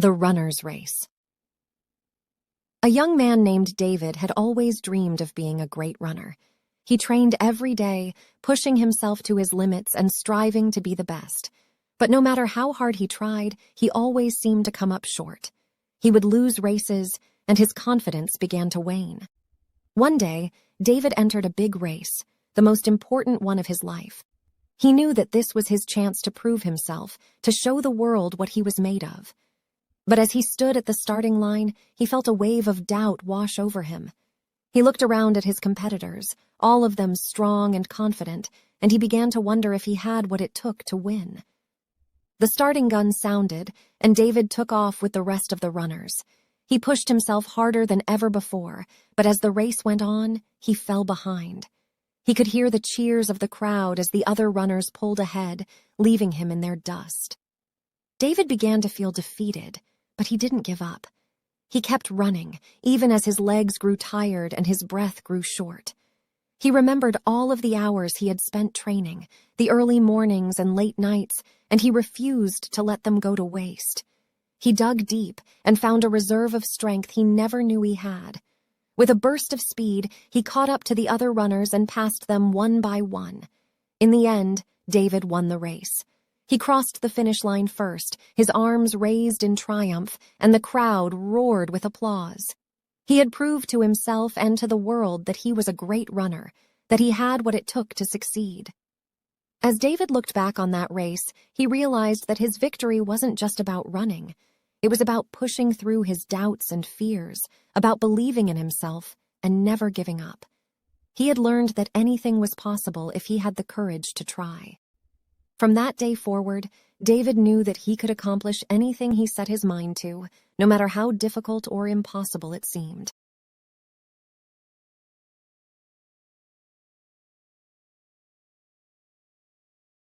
The Runner's Race. A young man named David had always dreamed of being a great runner. He trained every day, pushing himself to his limits and striving to be the best. But no matter how hard he tried, he always seemed to come up short. He would lose races, and his confidence began to wane. One day, David entered a big race, the most important one of his life. He knew that this was his chance to prove himself, to show the world what he was made of. But as he stood at the starting line, he felt a wave of doubt wash over him. He looked around at his competitors, all of them strong and confident, and he began to wonder if he had what it took to win. The starting gun sounded, and David took off with the rest of the runners. He pushed himself harder than ever before, but as the race went on, he fell behind. He could hear the cheers of the crowd as the other runners pulled ahead, leaving him in their dust. David began to feel defeated, but he didn't give up. He kept running, even as his legs grew tired and his breath grew short. He remembered all of the hours he had spent training, the early mornings and late nights, and he refused to let them go to waste. He dug deep and found a reserve of strength he never knew he had. With a burst of speed, he caught up to the other runners and passed them one by one. In the end, David won the race. He crossed the finish line first, his arms raised in triumph, and the crowd roared with applause. He had proved to himself and to the world that he was a great runner, that he had what it took to succeed. As David looked back on that race, he realized that his victory wasn't just about running. It was about pushing through his doubts and fears, about believing in himself and never giving up. He had learned that anything was possible if he had the courage to try. From that day forward, David knew that he could accomplish anything he set his mind to, no matter how difficult or impossible it seemed.